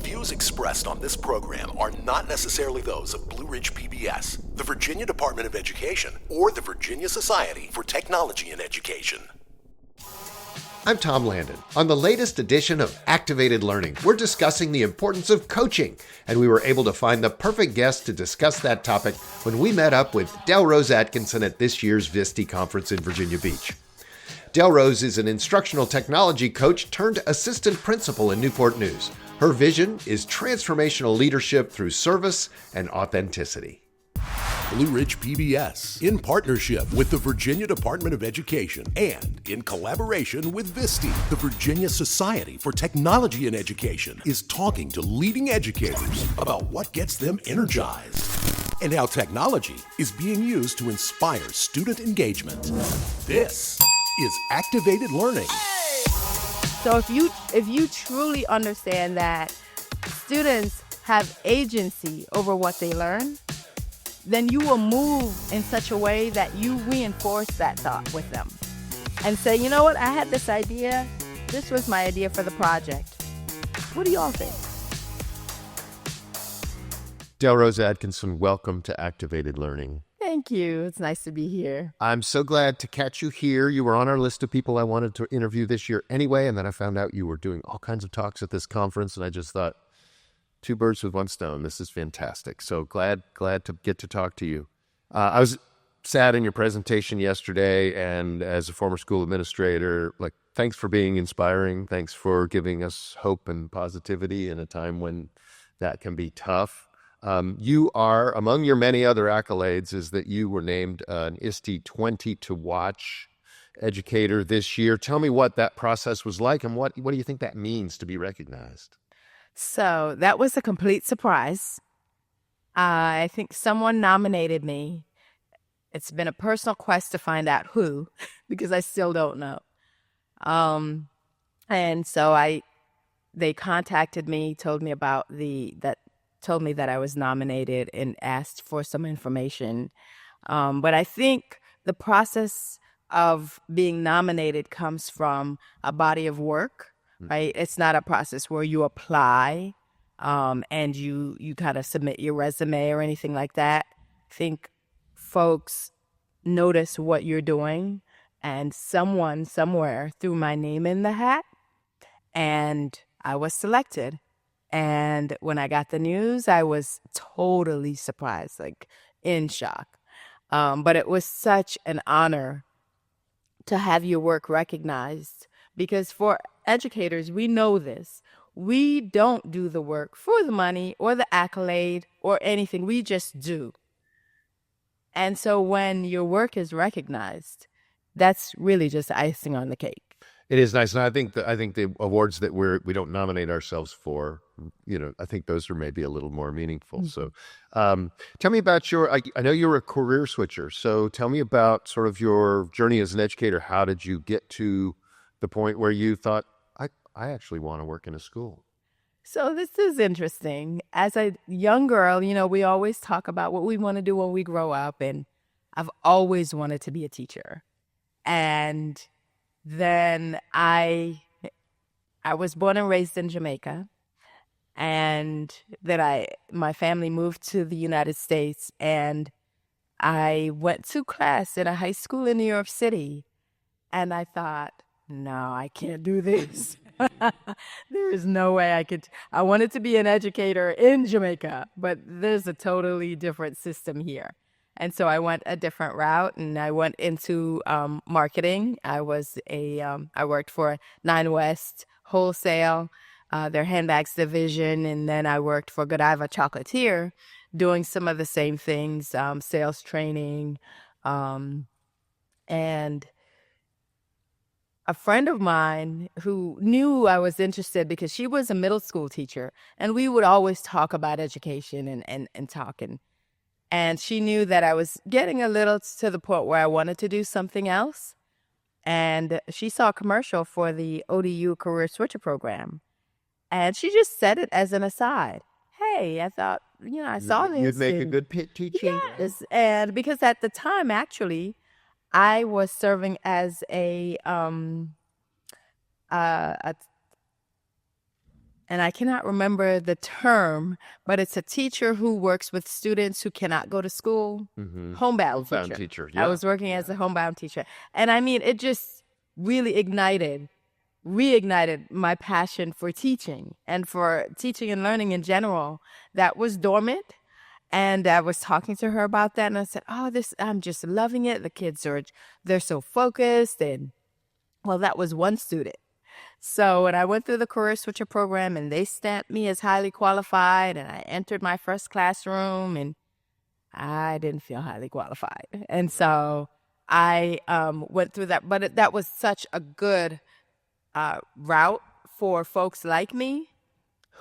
Views expressed on this program are not necessarily those of Blue Ridge PBS, the Virginia Department of Education, or the Virginia Society for Technology in Education. I'm Tom Landon. On the latest edition of Activated Learning, we're discussing the importance of coaching, and we were able to find the perfect guest to discuss that topic when we met up with Delrose Adkinson at this year's VSTE Conference in Virginia Beach. Delrose is an instructional technology coach turned assistant principal in Newport News. Her vision is transformational leadership through service and authenticity. Blue Ridge PBS, in partnership with the Virginia Department of Education and in collaboration with VSTE, the Virginia Society for Technology in Education, is talking to leading educators about what gets them energized and how technology is being used to inspire student engagement. This is Activated Learning. So if you truly understand that students have agency over what they learn, then you will move in such a way that you reinforce that thought with them and say, you know what, I had this idea. This was my idea for the project. What do y'all think? Delrose Adkinson, welcome to Activated Learning. Thank you. It's nice to be here. I'm so glad to catch you here. You were on our list of people I wanted to interview this year anyway, and then I found out you were doing all kinds of talks at this conference, and I just thought, two birds with one stone. This is fantastic. So glad to get to talk to you. I was sad in your presentation yesterday, and as a former school administrator, thanks for being inspiring. Thanks for giving us hope and positivity in a time when that can be tough. You are, among your many other accolades, is that you were named an ISTE 20 to Watch educator this year. Tell me what that process was like, and what do you think that means to be recognized? So that was a complete surprise. I think someone nominated me. It's been a personal quest to find out who, because I still don't know. And so they contacted me, told me that I was nominated and asked for some information. But I think the process of being nominated comes from a body of work. Right? It's not a process where you apply and you kind of submit your resume or anything like that. I think folks notice what you're doing, and someone somewhere threw my name in the hat, and I was selected. And when I got the news, I was totally surprised, in shock. But it was such an honor to have your work recognized, because for educators, we know this. We don't do the work for the money or the accolade or anything. We just do. And so when your work is recognized, that's really just icing on the cake. It is nice, and I think the awards that we don't nominate ourselves for, I think those are maybe a little more meaningful. So, tell me about I know you're a career switcher. So tell me about sort of your journey as an educator. How did you get to the point where you thought, I actually want to work in a school? So this is interesting. As a young girl, we always talk about what we want to do when we grow up, and I've always wanted to be a teacher. And then I was born and raised in Jamaica, and then my family moved to the United States, and I went to class in a high school in New York City, and I thought, no, I can't do this. There is no way I could. I wanted to be an educator in Jamaica, but there's a totally different system here. And so I went a different route, and I went into marketing. I worked for Nine West Wholesale, their handbags division, and then I worked for Godiva Chocolatier, doing some of the same things, sales training, and a friend of mine who knew I was interested, because she was a middle school teacher, and we would always talk about education and talking. And she knew that I was getting a little to the point where I wanted to do something else. And she saw a commercial for the ODU Career Switcher program. And she just said it as an aside. Hey, I thought, I saw this. You'd make a good teacher. Yes. And because at the time, actually, I was serving as and I cannot remember the term, but it's a teacher who works with students who cannot go to school. Homebound teacher. Yeah. I was working as a homebound teacher. And I mean, it just really reignited my passion for teaching and for teaching and learning in general that was dormant. And I was talking to her about that, and I said, I'm just loving it. The kids they're so focused. And well, that was one student. So when I went through the Career Switcher program and they stamped me as highly qualified, and I entered my first classroom, and I didn't feel highly qualified. And so I went through that. But that was such a good route for folks like me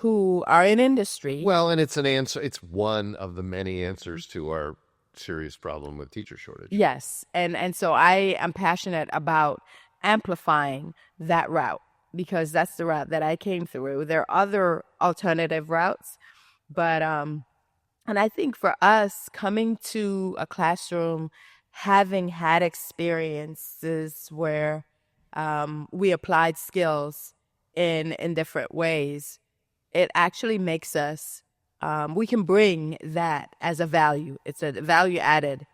who are in industry. Well, and it's an answer. It's one of the many answers to our serious problem with teacher shortage. Yes. And so I am passionate about amplifying that route, because that's the route that I came through. There are other alternative routes, but and I think for us coming to a classroom, having had experiences where we applied skills in different ways, it actually makes us, we can bring that as a value. It's a value added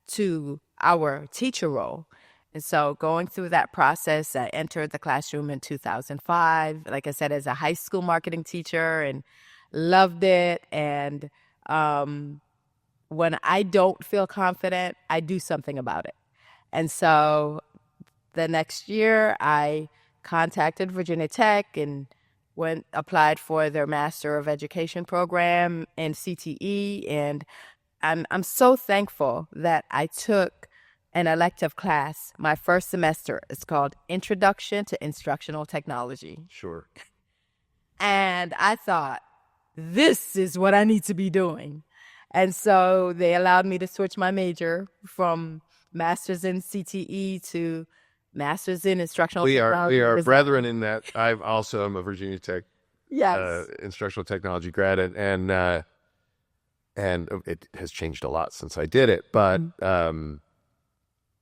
to our teacher role. And so going through that process, I entered the classroom in 2005, like I said, as a high school marketing teacher, and loved it. And when I don't feel confident, I do something about it. And so the next year, I contacted Virginia Tech and applied for their Master of Education program in CTE. And I'm so thankful that I took an elective class my first semester. It's called Introduction to Instructional Technology. Sure. And I thought, this is what I need to be doing. And so they allowed me to switch my major from Master's in CTE to Master's in Instructional Technology. We are brethren in that. I also am a Virginia Tech yes. Instructional Technology grad, and it has changed a lot since I did it. But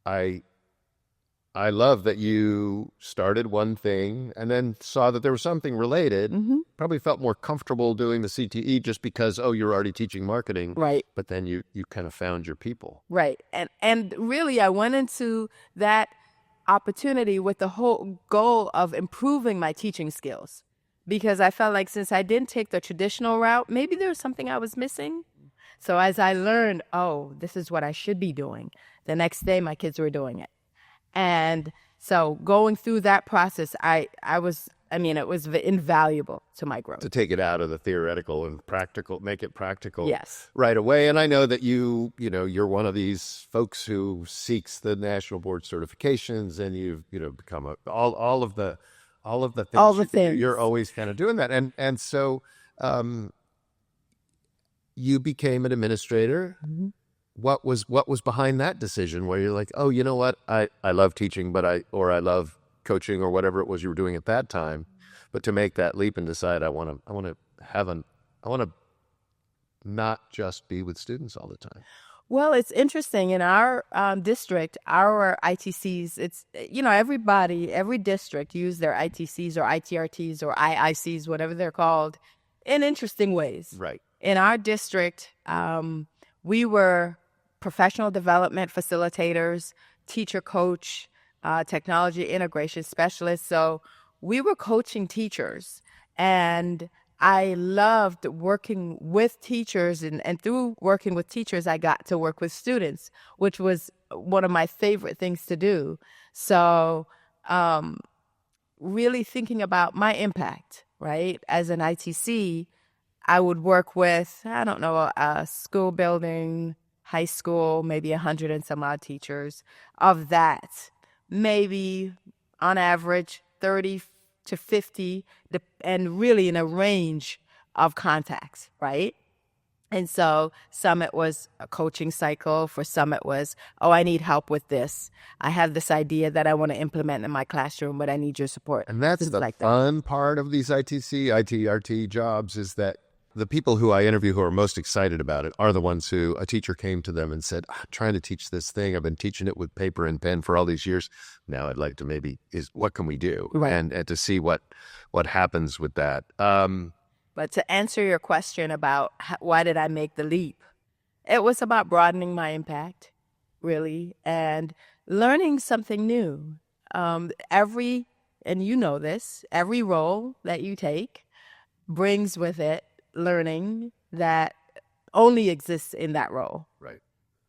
I love that you started one thing and then saw that there was something related. Probably felt more comfortable doing the CTE just because, you're already teaching marketing. Right. But then you kind of found your people. Right. And really, I went into that opportunity with the whole goal of improving my teaching skills, because I felt like since I didn't take the traditional route, maybe there was something I was missing. So as I learned, this is what I should be doing, the next day my kids were doing it. And so going through that process, it was invaluable to my growth. To take it out of the theoretical and practical, make it practical yes. right away. And I know that you're one of these folks who seeks the National Board certifications, and you've become all of the things. You're always kind of doing that. And so you became an administrator. What was behind that decision where you're like, you know what, I love teaching, but I love coaching or whatever it was you were doing at that time, but to make that leap and decide I want to not just be with students all the time? Well, it's interesting. In our district, our ITCs, it's, every district use their ITCs or ITRTs or IICs, whatever they're called, in interesting ways. Right. In our district, we were professional development facilitators, teacher coach, technology integration specialists. So we were coaching teachers, and I loved working with teachers, and through working with teachers, I got to work with students, which was one of my favorite things to do. So really thinking about my impact, right? As an ITC, I would work with, a school building, high school, maybe 100 and some odd teachers. Of that, maybe on average 30 to 50, and really in a range of contacts, right? And so some it was a coaching cycle. For some it was, I need help with this. I have this idea that I want to implement in my classroom, but I need your support. And that's the fun part of these ITC, ITRT jobs, is that The people who I interview who are most excited about it are the ones who a teacher came to them and said, I'm trying to teach this thing. I've been teaching it with paper and pen for all these years. Now I'd like to what can we do? Right. And to see what happens with that. But to answer your question about why did I make the leap, it was about broadening my impact, really, and learning something new. And you know this, every role that you take brings with it learning that only exists in that role. Right.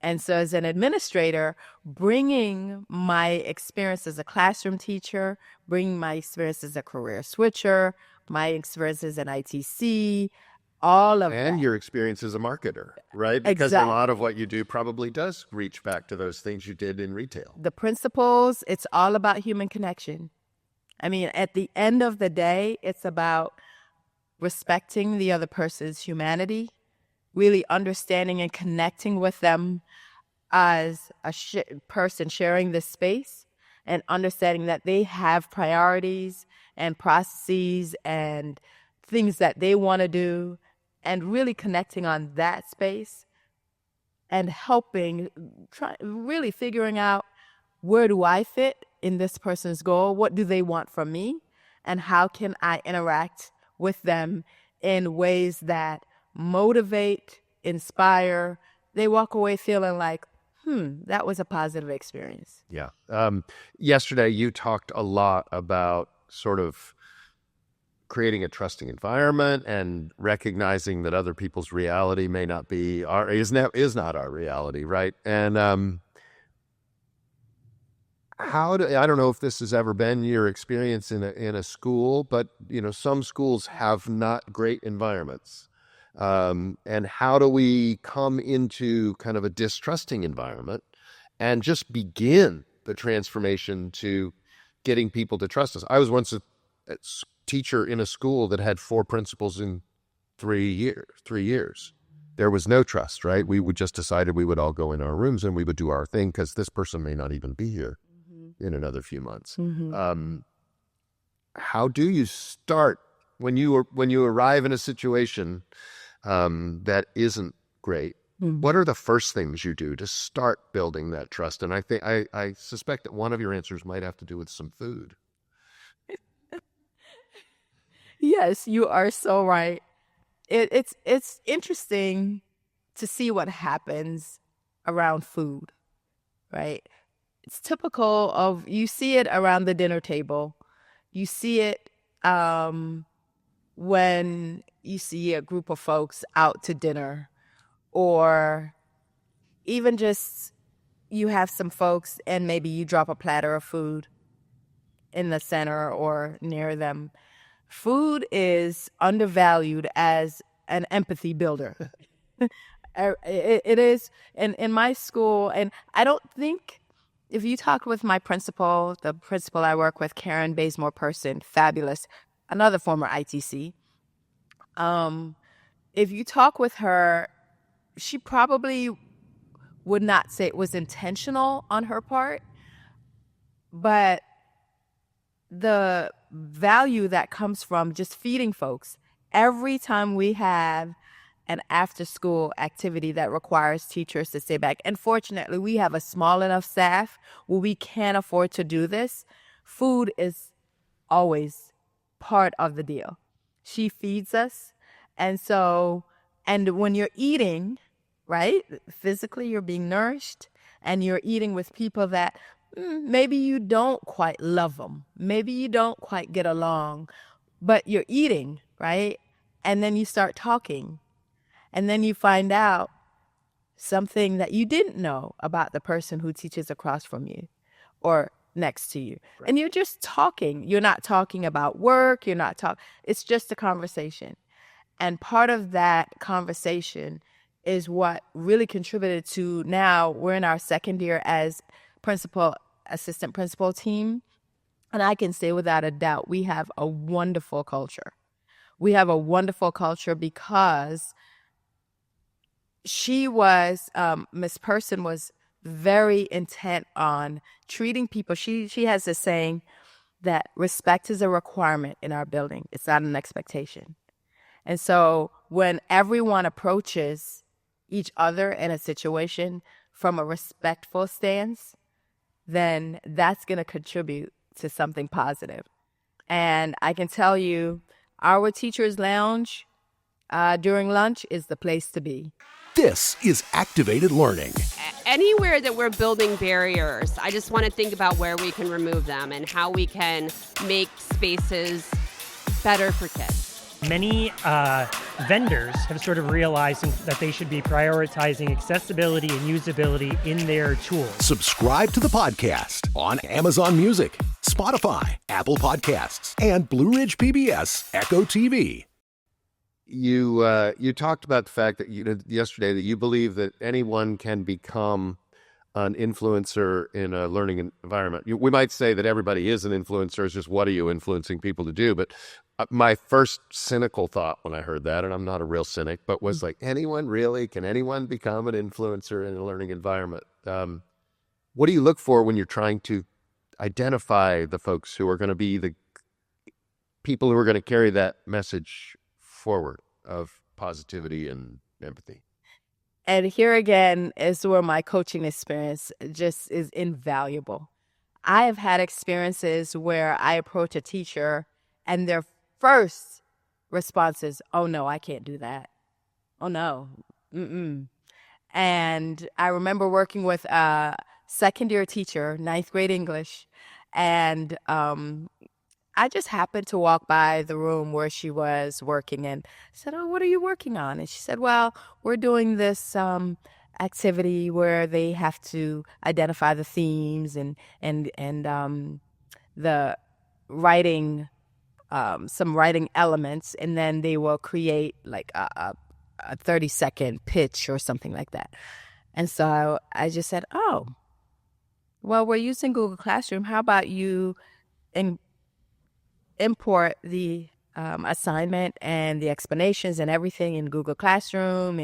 And so as an administrator, bringing my experience as a classroom teacher, bringing my experience as a career switcher, my experiences in ITC, all of and that. Your experience as a marketer, right? Because a lot of what you do probably does reach back to those things you did in retail. The principles, it's all about human connection. I mean, at the end of the day, it's about respecting the other person's humanity, really understanding and connecting with them as a person sharing this space, and understanding that they have priorities and processes and things that they want to do, and really connecting on that space and helping, really figuring out, where do I fit in this person's goal? What do they want from me? And how can I interact with them in ways that motivate, inspire? They walk away feeling like, that was a positive experience. Yeah. Yesterday, you talked a lot about sort of creating a trusting environment and recognizing that other people's reality may not be is not our reality, right? And I don't know if this has ever been your experience in a school, but some schools have not great environments. And how do we come into kind of a distrusting environment and just begin the transformation to getting people to trust us? I was once a teacher in a school that had 4 principals in 3 years. There was no trust, right? We would just decided we would all go in our rooms and we would do our thing because this person may not even be here in another few months. How do you start when you arrive in a situation that isn't great? What are the first things you do to start building that trust? And I suspect that one of your answers might have to do with some food. Yes, you are so right. It's interesting to see what happens around food, right? It's typical of, you see it around the dinner table. You see it when you see a group of folks out to dinner, or even just you have some folks and maybe you drop a platter of food in the center or near them. Food is undervalued as an empathy builder. It is in my school, and I don't think, if you talk with my principal, the principal I work with, Karen Bazemore Person, fabulous, another former ITC. If you talk with her, she probably would not say it was intentional on her part, but the value that comes from just feeding folks. Every time we have an after-school activity that requires teachers to stay back, and fortunately we have a small enough staff where we can't afford to do this, food is always part of the deal. She feeds us. And when you're eating, right, physically you're being nourished, and you're eating with people that maybe you don't quite love them, maybe you don't quite get along, but you're eating, right? And then you start talking, and then you find out something that you didn't know about the person who teaches across from you or next to you. Right. And you're just talking. You're not talking about work. It's just a conversation. And part of that conversation is what really contributed to, now we're in our second year as assistant principal team. And I can say without a doubt, we have a wonderful culture. We have a wonderful culture because Miss Person was very intent on treating people. She has this saying that respect is a requirement in our building. It's not an expectation. And so when everyone approaches each other in a situation from a respectful stance, then that's going to contribute to something positive. And I can tell you, our teacher's lounge during lunch is the place to be. This is Activated Learning. Anywhere that we're building barriers, I just want to think about where we can remove them and how we can make spaces better for kids. Many vendors have sort of realized that they should be prioritizing accessibility and usability in their tools. Subscribe to the podcast on Amazon Music, Spotify, Apple Podcasts, and Blue Ridge PBS Echo TV. You talked about the fact that yesterday that you believe that anyone can become an influencer in a learning environment. We might say that everybody is an influencer. It's just what are you influencing people to do? But my first cynical thought when I heard that, and I'm not a real cynic, but was like, can anyone become an influencer in a learning environment? What do you look for when you're trying to identify the folks who are going to be the people who are going to carry that message forward of positivity and empathy? And here again is where my coaching experience just is invaluable. I have had experiences where I approach a teacher and their first response is, oh, no, I can't do that. Oh, no. Mm-mm. And I remember working with a second-year teacher, 9th grade English, and I just happened to walk by the room where she was working and said, oh, what are you working on? And she said, well, we're doing this activity where they have to identify the themes and the writing, some writing elements, and then they will create like a 30-second pitch or something like that. And so I just said, oh, well, we're using Google Classroom. How about you import the assignment and the explanations and everything in Google Classroom,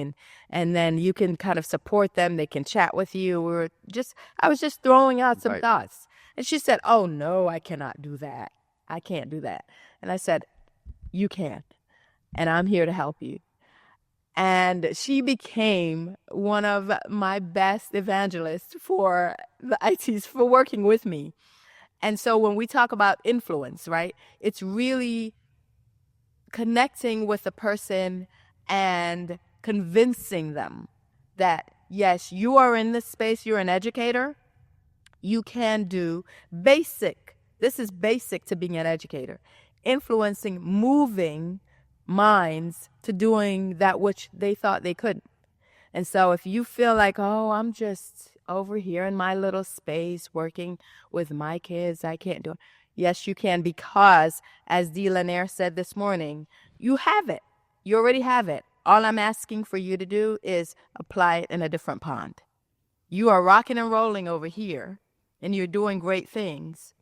and then you can kind of support them. They can chat with you. I was just throwing out some thoughts. And she said, oh, no, I cannot do that. I can't do that. And I said, you can, and I'm here to help you. And she became one of my best evangelists for the ITs, for working with me. And so when we talk about influence, right, it's really connecting with the person and convincing them that, yes, you are in this space, you're an educator, you can do this is basic to being an educator, influencing, moving minds to doing that which they thought they couldn't. And so if you feel like, oh, I'm just over here in my little space working with my kids, I can't do it. Yes, you can, because as Dee Lanier said this morning, you have it. You already have it. All I'm asking for you to do is apply it in a different pond. You are rocking and rolling over here, and you're doing great things.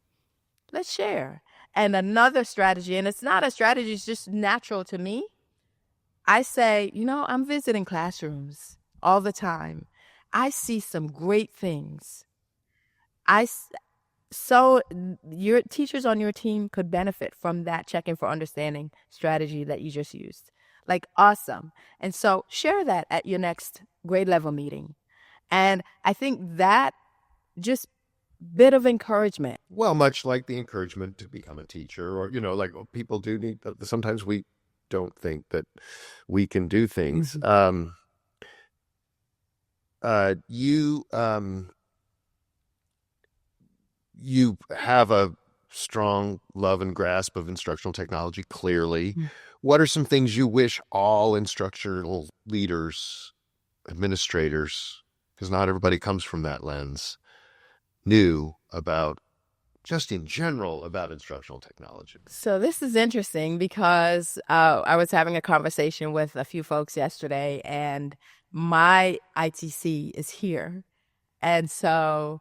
Let's share. And another strategy, and it's not a strategy, it's just natural to me. I say, I'm visiting classrooms all the time. I see some great things. So your teachers on your team could benefit from that checking for understanding strategy that you just used. Like, awesome. And so share that at your next grade level meeting. And I think that just bit of encouragement. Well, much like the encouragement to become a teacher, or, like people do need, sometimes we don't think that we can do things. Mm-hmm. You have a strong love and grasp of instructional technology, clearly. Mm. What are some things you wish all instructional leaders, administrators, because not everybody comes from that lens, knew about, just in general, about instructional technology? So this is interesting because I was having a conversation with a few folks yesterday, and my ITC is here. And so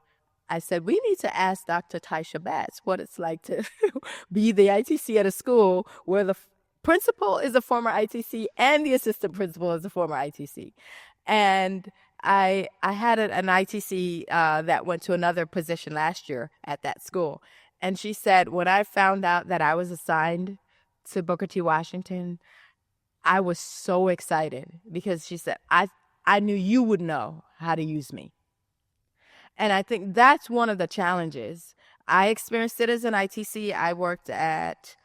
I said, we need to ask Dr. Taisha Batts what it's like to be the ITC at a school where the principal is a former ITC and the assistant principal is a former ITC. And I had an ITC that went to another position last year at that school. And she said, when I found out that I was assigned to Booker T. Washington, I was so excited because she said, I knew you would know how to use me. And I think that's one of the challenges. I experienced it as an ITC. I worked at,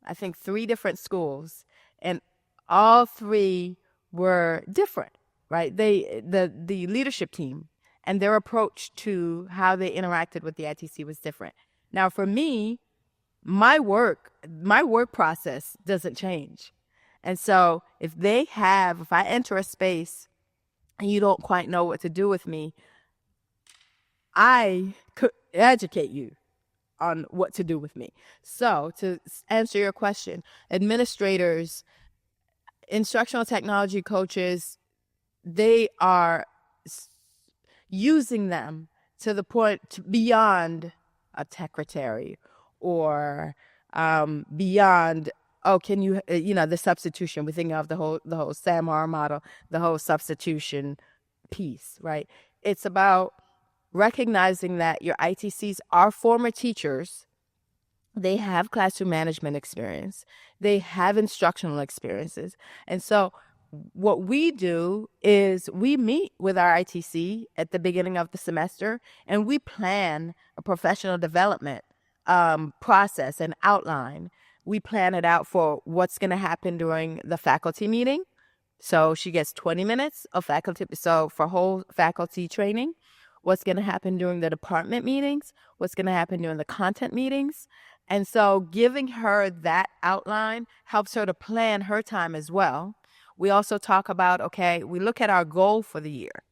I think, 3 different schools, and all 3 were different, right? The leadership team and their approach to how they interacted with the ITC was different. Now, for me, my work process doesn't change. And so if I enter a space and you don't quite know what to do with me, I could educate you on what to do with me. So to answer your question, administrators, instructional technology coaches, they are using them to the point beyond a secretary or beyond, can you, the substitution. We think of the whole SAMR model, the whole substitution piece, right? It's about recognizing that your ITCs are former teachers. They have classroom management experience. They have instructional experiences. And so what we do is we meet with our ITC at the beginning of the semester, and we plan a professional development process and outline. We plan it out for what's going to happen during the faculty meeting. So she gets 20 minutes of faculty. So for whole faculty training, what's going to happen during the department meetings, what's going to happen during the content meetings. And so giving her that outline helps her to plan her time as well. We also talk about, we look at our goal for the year.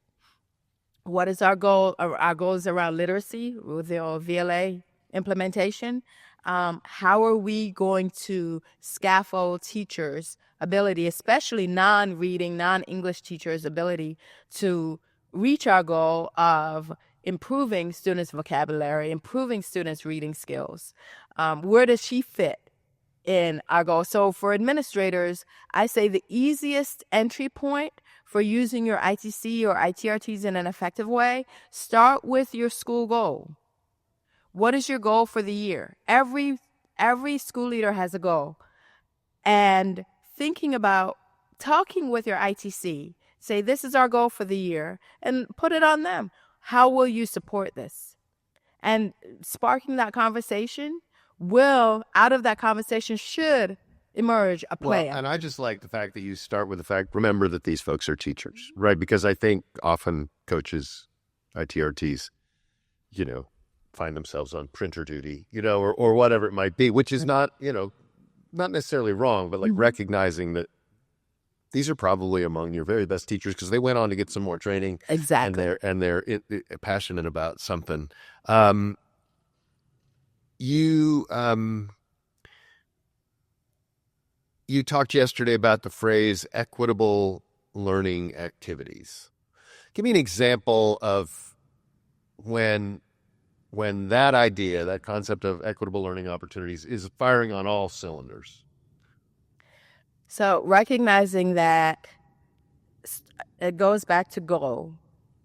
What is our goal? Our goal is around literacy with the VLA implementation. How are we going to scaffold teachers' ability, especially non-reading, non-English teachers' ability to reach our goal of improving students' vocabulary, improving students' reading skills? Where does she fit in our goal? So for administrators, I say the easiest entry point for using your ITC or ITRTs in an effective way, start with your school goal. What is your goal for the year? Every school leader has a goal. And thinking about talking with your ITC, say, this is our goal for the year, and put it on them. How will you support this? And sparking that conversation out of that conversation should emerge a plan. Well, and I just like the fact that you start with the fact, remember that these folks are teachers, right? Because I think often coaches, ITRTs, find themselves on printer duty, or whatever it might be, which is not necessarily wrong, but like recognizing that these are probably among your very best teachers because they went on to get some more training. Exactly. And they're passionate about something. You talked yesterday about the phrase equitable learning activities. Give me an example of when that idea, that concept of equitable learning opportunities is firing on all cylinders. So recognizing that it goes back to goal.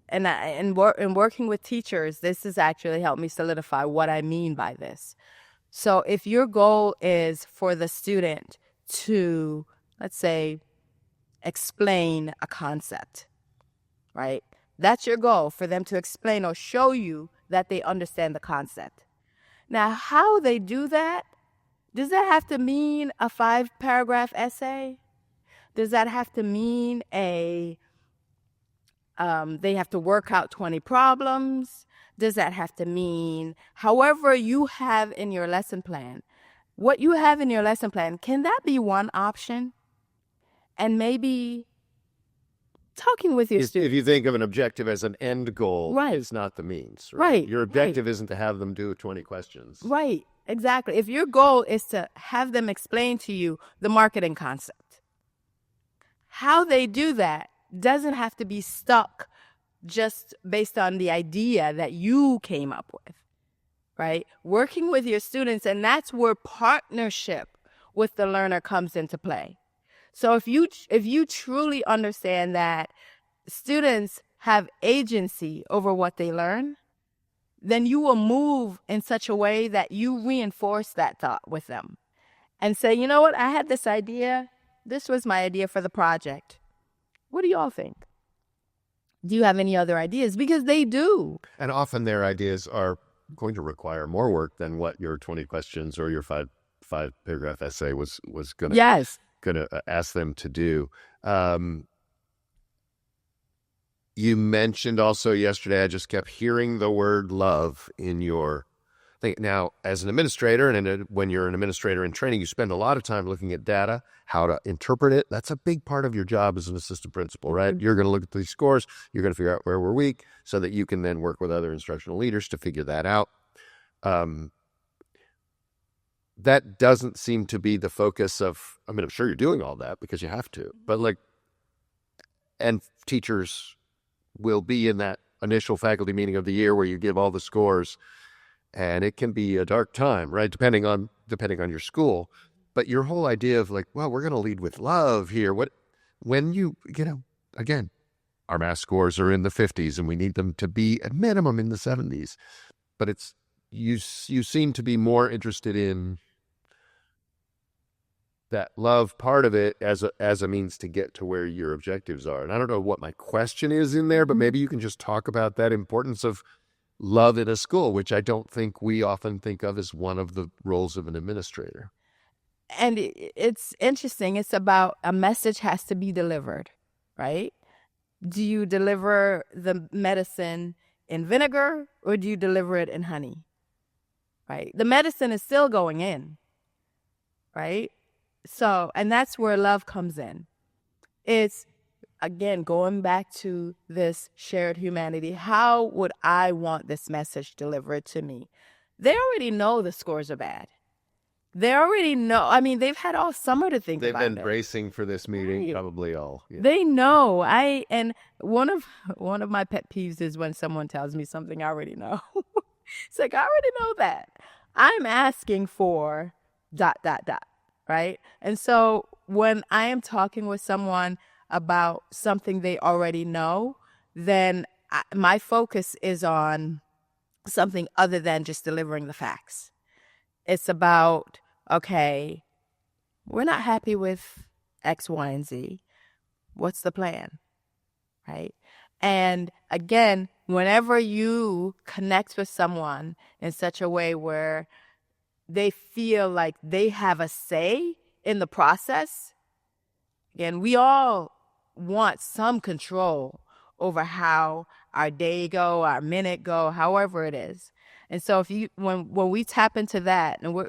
And working with teachers, this has actually helped me solidify what I mean by this. So if your goal is for the student to, let's say, explain a concept, right? That's your goal, for them to explain or show you that they understand the concept. Now, how they do that, does that have to mean a 5-paragraph essay? Does that have to mean they have to work out 20 problems? Does that have to mean however you have in your lesson plan? What you have in your lesson plan, can that be one option? And maybe talking with your students. If you think of an objective as an end goal, right, it's not the means. Right. Your objective isn't to have them do 20 questions. Right, exactly. If your goal is to have them explain to you the marketing concept, how they do that doesn't have to be stuck just based on the idea that you came up with, right? Working with your students, and that's where partnership with the learner comes into play. So if you truly understand that students have agency over what they learn, then you will move in such a way that you reinforce that thought with them and say, you know what, I had this idea. this was my idea for the project. What do y'all think? Do you have any other ideas? Because they do. And often their ideas are going to require more work than what your 20 questions or your five paragraph essay was going to ask them to do. You mentioned also yesterday, I just kept hearing the word love in your thing. Now, as an administrator, and when you're an administrator in training, you spend a lot of time looking at data, how to interpret it. That's a big part of your job as an assistant principal, right? Mm-hmm. You're going to look at these scores. You're going to figure out where we're weak so that you can then work with other instructional leaders to figure that out. That doesn't seem to be the focus of, I mean, I'm sure you're doing all that because you have to, but and teachers will be in that initial faculty meeting of the year where you give all the scores, and it can be a dark time, right? Depending on your school. But your whole idea of well, we're going to lead with love here. When you again, our math scores are in the 50s and we need them to be at minimum in the 70s. But you seem to be more interested in that love part of it as a means to get to where your objectives are. And I don't know what my question is in there, but maybe you can just talk about that importance of love in a school, which I don't think we often think of as one of the roles of an administrator. And it's interesting. It's about a message has to be delivered, right? Do you deliver the medicine in vinegar or do you deliver it in honey, right? The medicine is still going in, right? So, and that's where love comes in. It's, again, going back to this shared humanity. How would I want this message delivered to me? They already know the scores are bad. They already know. I mean, they've had all summer to think about it. They've been bracing for this meeting, right. Probably all. Yeah. They know. And one of my pet peeves is when someone tells me something I already know. It's I already know that. I'm asking for ... right? And so when I am talking with someone about something they already know, then my focus is on something other than just delivering the facts. It's about, okay, we're not happy with X, Y, and Z. What's the plan, right? And again, whenever you connect with someone in such a way where they feel like they have a say in the process, again, we all want some control over how our day go, our minute go, however it is. And so when we tap into that, and we're,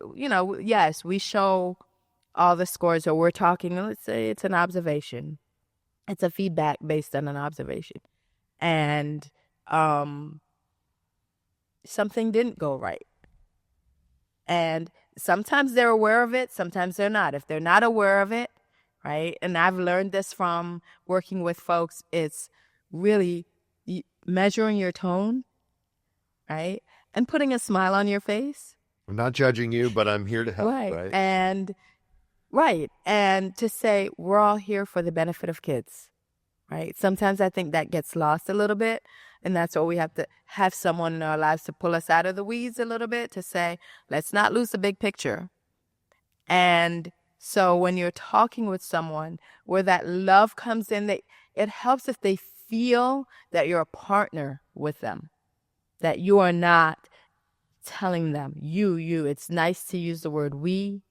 yes, we show all the scores, or we're talking, let's say it's an observation. It's a feedback based on an observation. And something didn't go right. And sometimes they're aware of it, sometimes they're not. If they're not aware of it, right, and I've learned this from working with folks, it's really measuring your tone, right, and putting a smile on your face. I'm not judging you, but I'm here to help, right? And to say we're all here for the benefit of kids, right? Sometimes I think that gets lost a little bit. And that's what we have to have someone in our lives to pull us out of the weeds a little bit, to say, let's not lose the big picture. And so when you're talking with someone where that love comes in, it helps if they feel that you're a partner with them, that you are not telling them, you. It's nice to use the word we,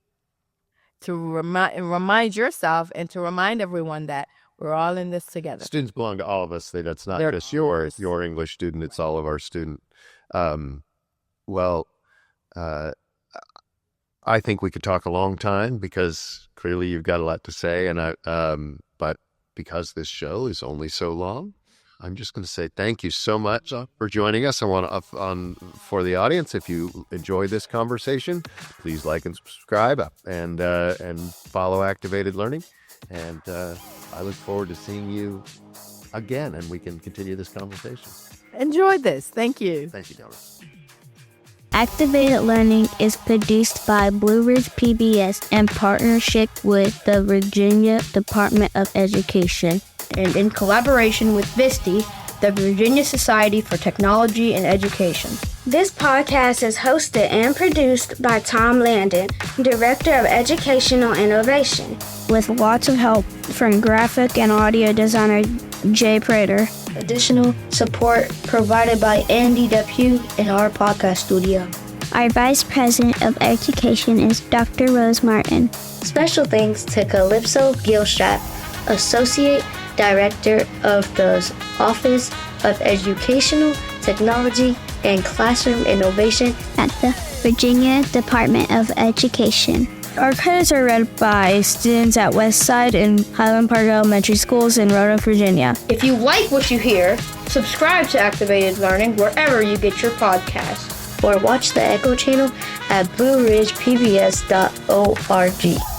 to remind yourself and to remind everyone that we're all in this together. Students belong to all of us. That's not just your English student. It's all of our student. I think we could talk a long time because clearly you've got a lot to say. And but because this show is only so long, I'm just going to say thank you so much for joining us. I want to, for the audience, if you enjoyed this conversation, please like and subscribe and follow Activated Learning. And I look forward to seeing you again, and we can continue this conversation. Enjoyed this. Thank you. Thank you, Delrose. Activated Learning is produced by Blue Ridge PBS in partnership with the Virginia Department of Education and in collaboration with VSTE, the Virginia Society for Technology and Education. This podcast is hosted and produced by Tom Landon, Director of Educational Innovation. with lots of help from graphic and audio designer Jay Prater. Additional support provided by Andy Depew in our podcast studio. Our Vice President of Education is Dr. Rose Martin. Special thanks to Calypso Gilstrap, Associate Director of the Office of Educational Technology and Classroom Innovation at the Virginia Department of Education. Our credits are read by students at Westside and Highland Park Elementary Schools in Roanoke, Virginia. If you like what you hear, subscribe to Activated Learning wherever you get your podcasts, or watch the Echo channel at blueridgepbs.org.